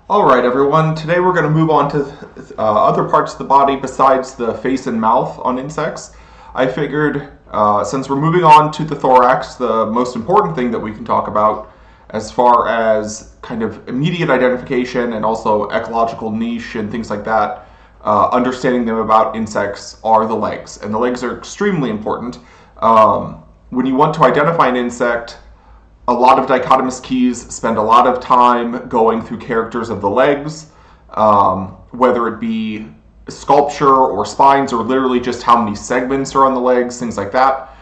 All right, everyone. Today we're going to move on to other parts of the body besides the face and mouth on insects. I figured since we're moving on to the thorax, the most important thing that we can talk about as far as kind of immediate identification and also ecological niche and things like that, understanding them about insects are the legs. And the legs are extremely important. When you want to identify an insect, a lot of dichotomous keys spend a lot of time going through characters of the legs, whether it be sculpture or spines or literally just how many segments are on the legs, things like that.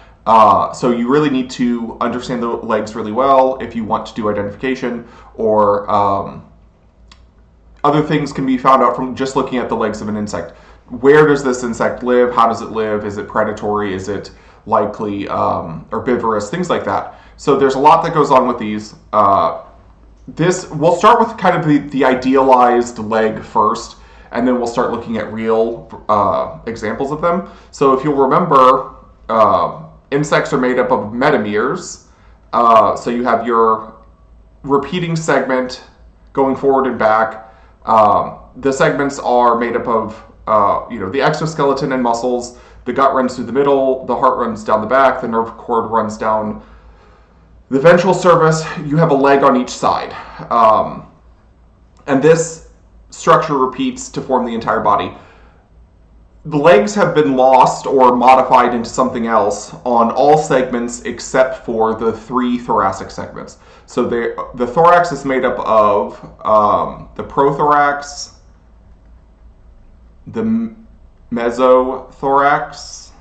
So you really need to understand the legs really well if you want to do identification, or other things can be found out from just looking at the legs of an insect. Where does this insect live? How does it live? Is it predatory? Is it likely herbivorous? Things like that. So there's a lot that goes on with these. We'll start with kind of the idealized leg first, and then we'll start looking at real examples of them. So if you'll remember, insects are made up of metameres. So you have your repeating segment going forward and back. The segments are made up of the exoskeleton and muscles. The gut runs through the middle, the heart runs down the back, the nerve cord runs down the ventral surface. You have a leg on each side. And this structure repeats to form the entire body. The legs have been lost or modified into something else on all segments except for the three thoracic segments. So the thorax is made up of the prothorax, the mesothorax,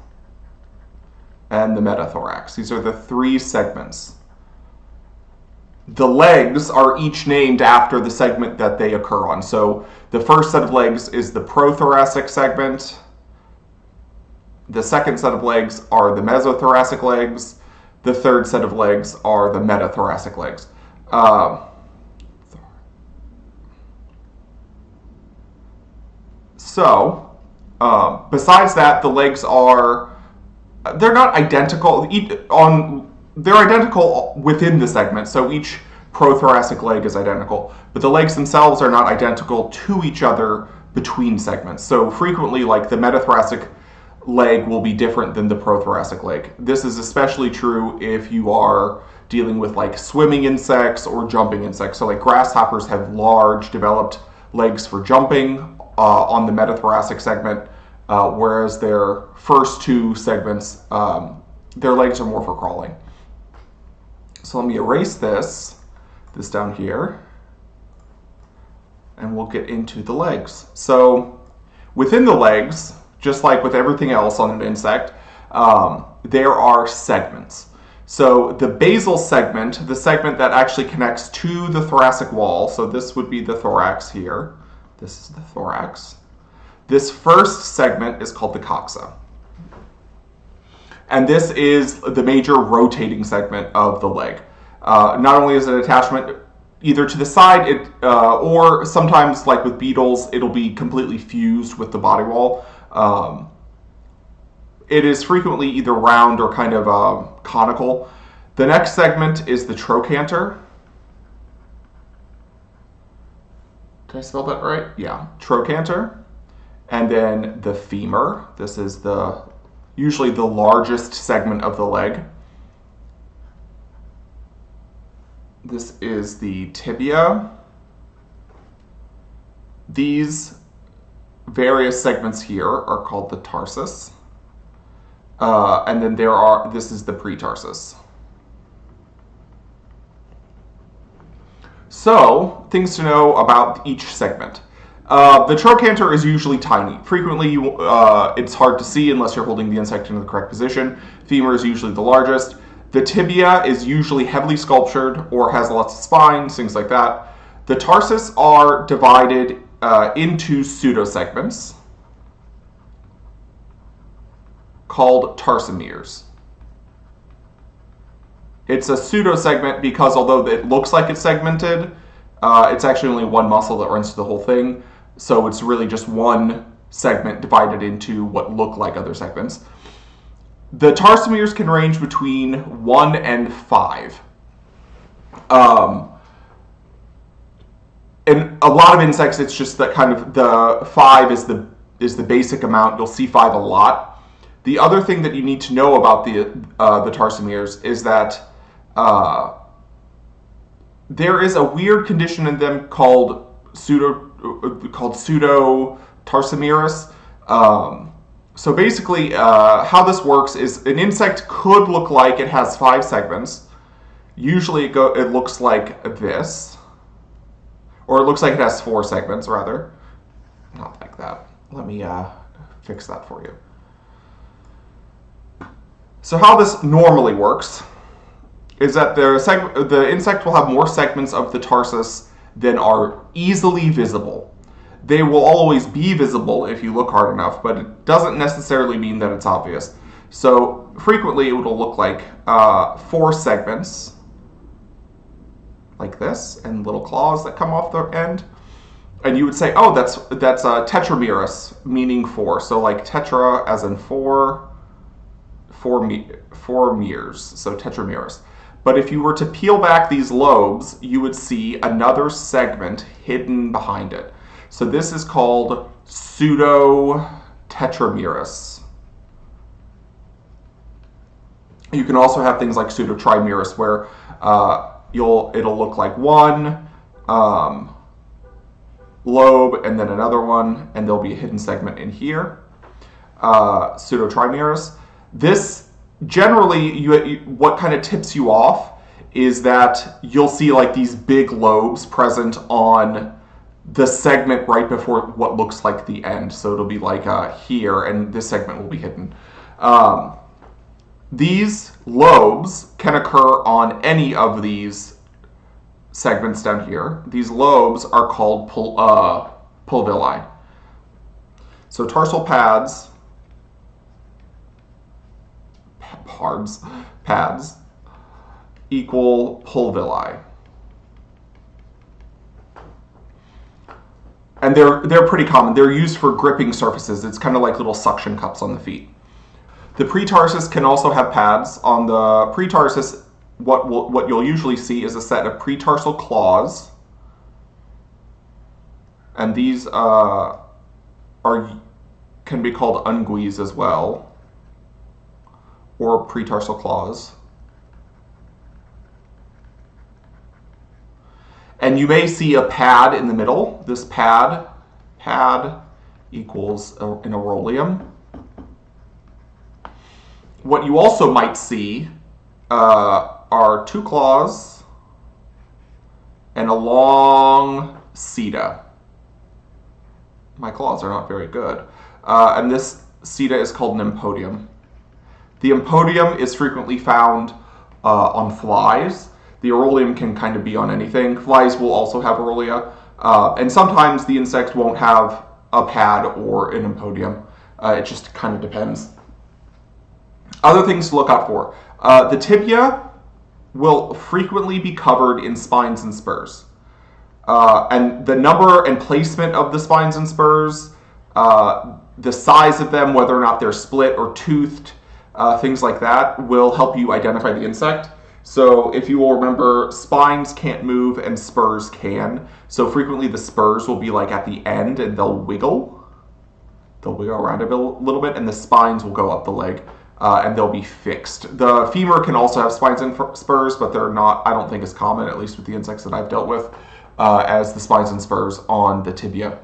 and the metathorax. These are the three segments. The legs are each named after the segment that they occur on. So the first set of legs is the prothoracic segment. The second set of legs are the mesothoracic legs. The third set of legs are the metathoracic legs. Besides that, the legs they're not identical they're identical within the segment, so each prothoracic leg is identical, but the legs themselves are not identical to each other between segments. So frequently, like, the metathoracic leg will be different than the prothoracic leg. This is especially true if you are dealing with like swimming insects or jumping insects. So like grasshoppers have large developed legs for jumping on the metathoracic segment, whereas their first two segments, their legs are more for crawling. So let me erase this down here, and we'll get into the legs. So within the legs, just like with everything else on an insect, there are segments. So the basal segment, the segment that actually connects to the thoracic wall, so this would be the thorax here. This is the thorax. This first segment is called the coxa. And this is the major rotating segment of the leg. Not only is it an attachment either to the side, or sometimes, like with beetles, it'll be completely fused with the body wall. It is frequently either round or kind of conical. The next segment is the trochanter. Did I spell that right? Yeah, trochanter. And then the femur. This is usually the largest segment of the leg. This is the tibia. These various segments here are called the tarsus. And then this is the pretarsus. So, things to know about each segment. The trochanter is usually tiny. Frequently, it's hard to see unless you're holding the insect in the correct position. Femur is usually the largest. The tibia is usually heavily sculptured or has lots of spines, things like that. The tarsus are divided into pseudosegments called tarsomeres. It's a pseudosegment because although it looks like it's segmented, it's actually only one muscle that runs through the whole thing. So it's really just one segment divided into what look like other segments. The tarsomeres can range between 1 and 5. in a lot of insects, it's just that kind of the 5 is the basic amount. You'll see 5 a lot. The other thing that you need to know about the tarsomeres is that there is a weird condition in them called pseudo tarsomeres. So basically, how this works is an insect could look like it has 5 segments. Usually, it looks like this, or it looks like it has 4 segments rather. Not like that. Let me fix that for you. So how this normally works is that the insect will have more segments of the tarsus than are easily visible. They will always be visible if you look hard enough, but it doesn't necessarily mean that it's obvious. So frequently it will look like 4 segments, like this, and little claws that come off the end. And you would say, oh, that's tetramerous, meaning 4. So like tetra as in 4 meres, so tetramerous. But if you were to peel back these lobes, you would see another segment hidden behind it. So this is called pseudo-tetramerous. You can also have things like pseudo-trimerous, where it'll look like one lobe and then another one, and there'll be a hidden segment in here. Pseudo-trimerous. This generally, what kind of tips you off is that you'll see like these big lobes present on the segment right before what looks like the end. So it'll be like here, and this segment will be hidden. These lobes can occur on any of these segments down here. These lobes are called pulvilli. So tarsal pads equal pulvilli. And they're pretty common. They're used for gripping surfaces. It's kind of like little suction cups on the feet. The pretarsus can also have pads. On the pretarsus, what you'll usually see is a set of pretarsal claws. And these can be called unguis as well, or pretarsal claws. And you may see a pad in the middle. This pad equals an aurolium. What you also might see are 2 claws and a long seta. My claws are not very good. And this seta is called an empodium. The empodium is frequently found on flies. The aurolium can kind of be on anything. Flies will also have aureolia. And sometimes the insect won't have a pad or an empodium. It just kind of depends. Other things to look out for. The tibia will frequently be covered in spines and spurs. And the number and placement of the spines and spurs, the size of them, whether or not they're split or toothed, things like that, will help you identify the insect. So if you will remember, spines can't move and spurs can. So frequently the spurs will be like at the end and they'll wiggle. They'll wiggle around a little bit, and the spines will go up the leg. And they'll be fixed. The femur can also have spines and spurs, but they're not, I don't think, as common, at least with the insects that I've dealt with, as the spines and spurs on the tibia.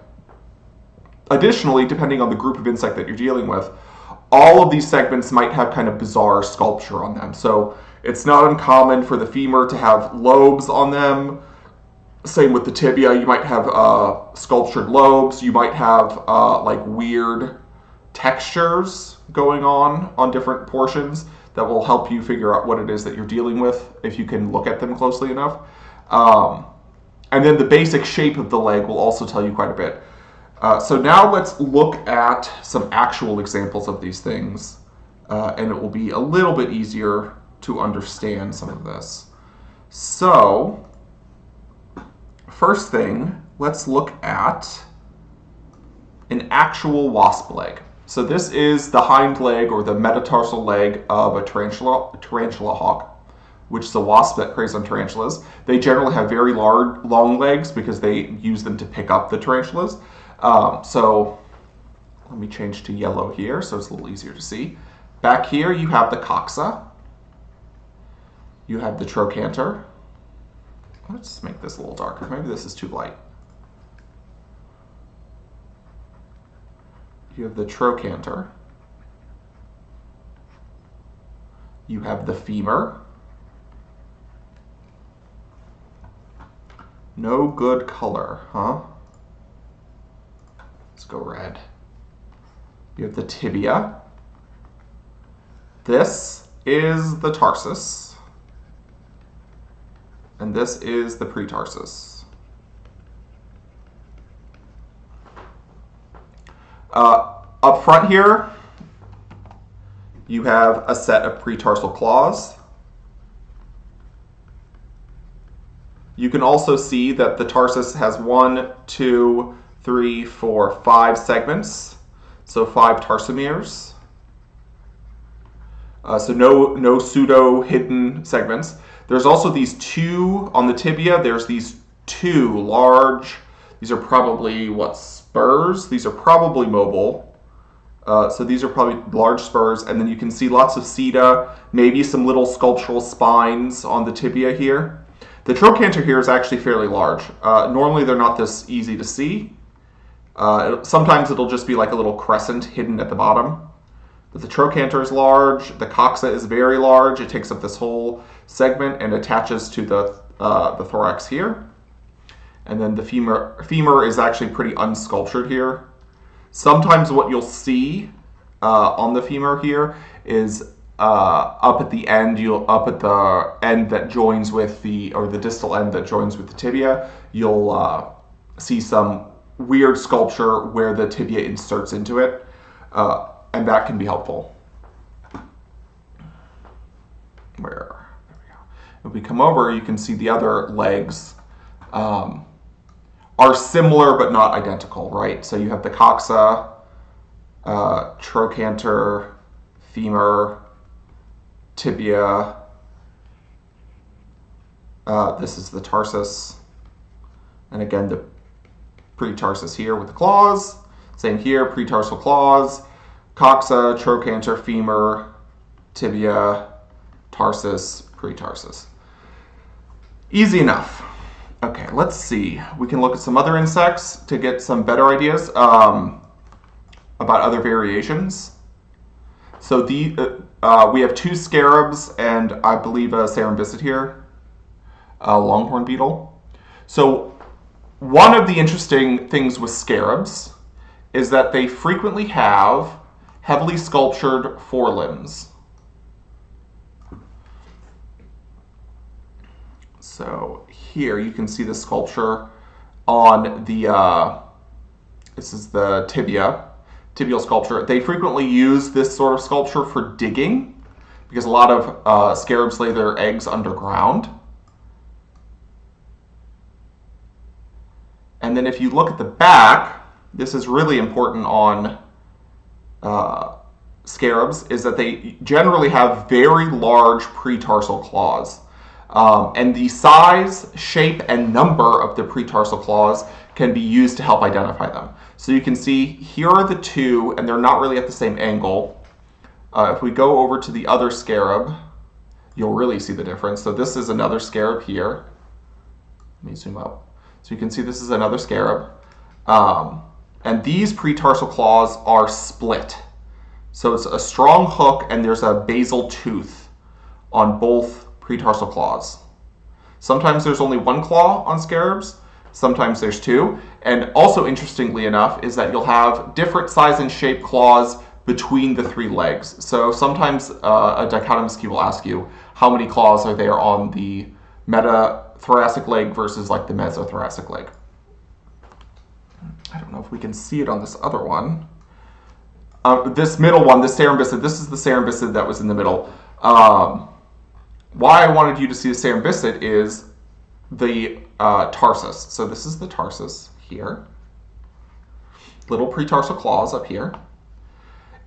Additionally, depending on the group of insect that you're dealing with, all of these segments might have kind of bizarre sculpture on them. So it's not uncommon for the femur to have lobes on them. Same with the tibia. You might have sculptured lobes. You might have like weird textures going on different portions that will help you figure out what it is that you're dealing with if you can look at them closely enough. And then the basic shape of the leg will also tell you quite a bit. So now let's look at some actual examples of these things, and it will be a little bit easier to understand some of this. So first thing, let's look at an actual wasp leg. So this is the hind leg or the metatarsal leg of a tarantula hawk. which is a wasp that preys on tarantulas. They generally have very long legs because they use them to pick up the tarantulas. So let me change to yellow here so it's a little easier to see. Back here you have the coxa. You have the trochanter. Let's make this a little darker. Maybe this is too light. You have the trochanter. You have the femur. No good color, huh? Let's go red. You have the tibia. This is the tarsus. And this is the pretarsus. Up front here, you have a set of pretarsal claws. You can also see that the tarsus has 1, 2, 3, 4, 5 segments. So 5 tarsomeres. So no pseudo hidden segments. There's also these 2 on the tibia. There's these 2 large, these are probably what, spurs? These are probably mobile. So these are probably large spurs, and then you can see lots of seta, maybe some little sculptural spines on the tibia here. The trochanter here is actually fairly large. Normally they're not this easy to see. Sometimes it'll just be like a little crescent hidden at the bottom. But the trochanter is large, the coxa is very large, it takes up this whole segment and attaches to the thorax here. And then the femur is actually pretty unsculptured here. Sometimes what you'll see on the femur here is up at the end, up at the end that joins with the distal end that joins with the tibia, you'll see some weird sculpture where the tibia inserts into it, and that can be helpful. There we go. If we come over, you can see the other legs are similar but not identical, right? So you have the coxa, trochanter, femur, tibia. This is the tarsus. And again, the pretarsus here with the claws. Same here, pretarsal claws, coxa, trochanter, femur, tibia, tarsus, pretarsus. Easy enough. Okay, let's see. We can look at some other insects to get some better ideas about other variations. So we have 2 scarabs and I believe a cerambycid here, a longhorn beetle. So one of the interesting things with scarabs is that they frequently have heavily sculptured forelimbs. So here you can see the sculpture on the, this is the tibial sculpture. They frequently use this sort of sculpture for digging because a lot of scarabs lay their eggs underground. And then if you look at the back, this is really important on scarabs, is that they generally have very large pretarsal claws. And the size, shape, and number of the pretarsal claws can be used to help identify them. So you can see here are the 2, and they're not really at the same angle. If we go over to the other scarab, you'll really see the difference. So this is another scarab here. Let me zoom up. So you can see this is another scarab. And these pretarsal claws are split. So it's a strong hook, and there's a basal tooth on both pretarsal claws. Sometimes there's only 1 claw on scarabs, sometimes there's 2. And also interestingly enough is that you'll have different size and shape claws between the 3 legs. So sometimes a dichotomous key will ask you how many claws are there on the metathoracic leg versus like the mesothoracic leg. I don't know if we can see it on this other one. This middle one, the cerambycid, this is the cerambycid that was in the middle. Why I wanted you to see the cerambycid is the tarsus. So this is the tarsus here. Little pretarsal claws up here.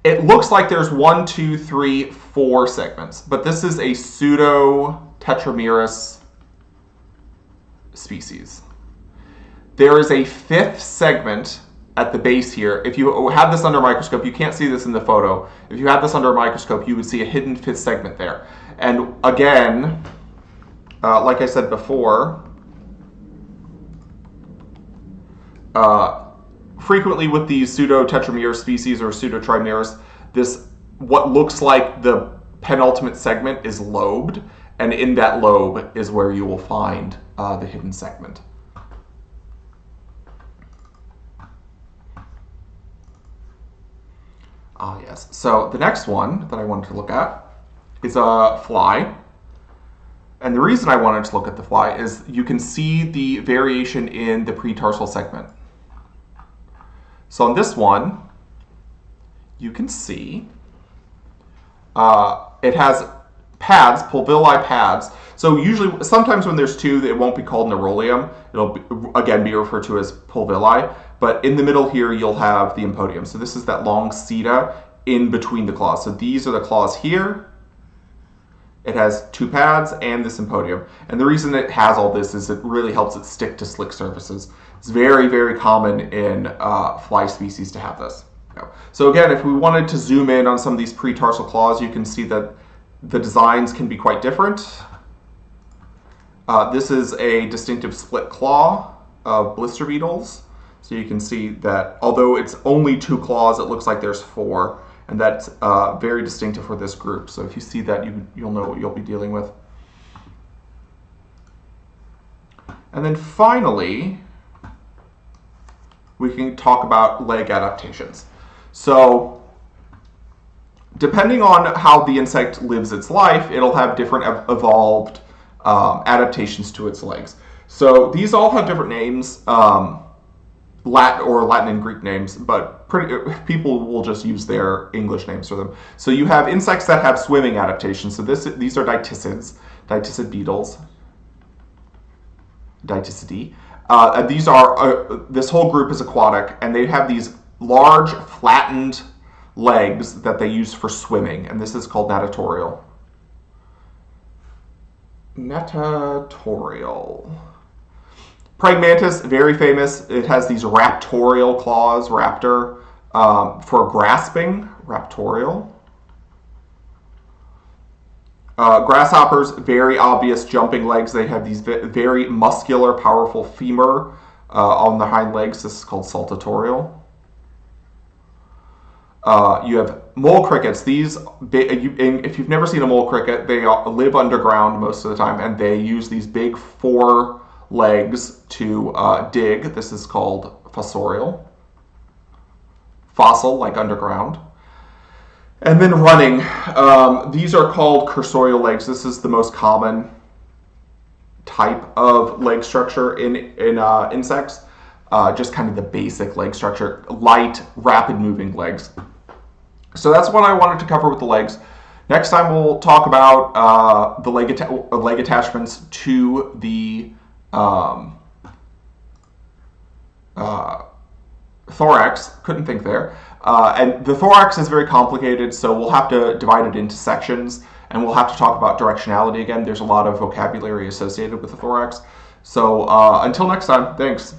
It looks like there's 1, 2, 3, 4 segments, but this is a pseudo Tetramerous species. There is a fifth segment at the base here. If you had this under a microscope, you can't see this in the photo. If you had this under a microscope, you would see a hidden fifth segment there. And again, like I said before, frequently with these pseudo-tetramerous species or pseudo-trimerous, this what looks like the penultimate segment is lobed, and in that lobe is where you will find the hidden segment. Ah, yes. So the next one that I wanted to look at is a fly. And the reason I wanted to look at the fly is you can see the variation in the pretarsal segment. So on this one, you can see it has pads, pulvilli pads. So usually, sometimes when there's two, it won't be called neurolium. It'll, again, be referred to as pulvilli. But in the middle here, you'll have the impodium. So this is that long seta in between the claws. So these are the claws here. It has two pads and this impodium. And the reason it has all this is it really helps it stick to slick surfaces. It's very, very common in fly species to have this. So again, if we wanted to zoom in on some of these pretarsal claws, you can see that the designs can be quite different. This is a distinctive split claw of blister beetles. So you can see that although it's only two claws, it looks like there's four. And that's very distinctive for this group. So if you see that, you'll know what you'll be dealing with. And then finally, we can talk about leg adaptations. So depending on how the insect lives its life, it'll have different evolved adaptations to its legs. So these all have different names, Latin and Greek names, but people will just use their English names for them. So you have insects that have swimming adaptations. So these are diticids, diticid beetles, diticidae. These are this whole group is aquatic, and they have these large flattened legs that they use for swimming, and this is called natatorial. Natatorial. Praying mantis, very famous. It has these raptorial claws, raptor, for grasping, raptorial. Grasshoppers, very obvious jumping legs. They have these very muscular, powerful femur on the hind legs. This is called saltatorial. You have mole crickets. These, if you've never seen a mole cricket, they live underground most of the time, and they use these big four legs to dig. This is called fossorial. Fossil, like underground. And then running. These are called cursorial legs. This is the most common type of leg structure in insects. Just kind of the basic leg structure. Light, rapid moving legs. So that's what I wanted to cover with the legs. Next time we'll talk about the leg attachments to the thorax. Couldn't think there. And the thorax is very complicated, so we'll have to divide it into sections, and we'll have to talk about directionality again. There's a lot of vocabulary associated with the thorax. So until next time, thanks.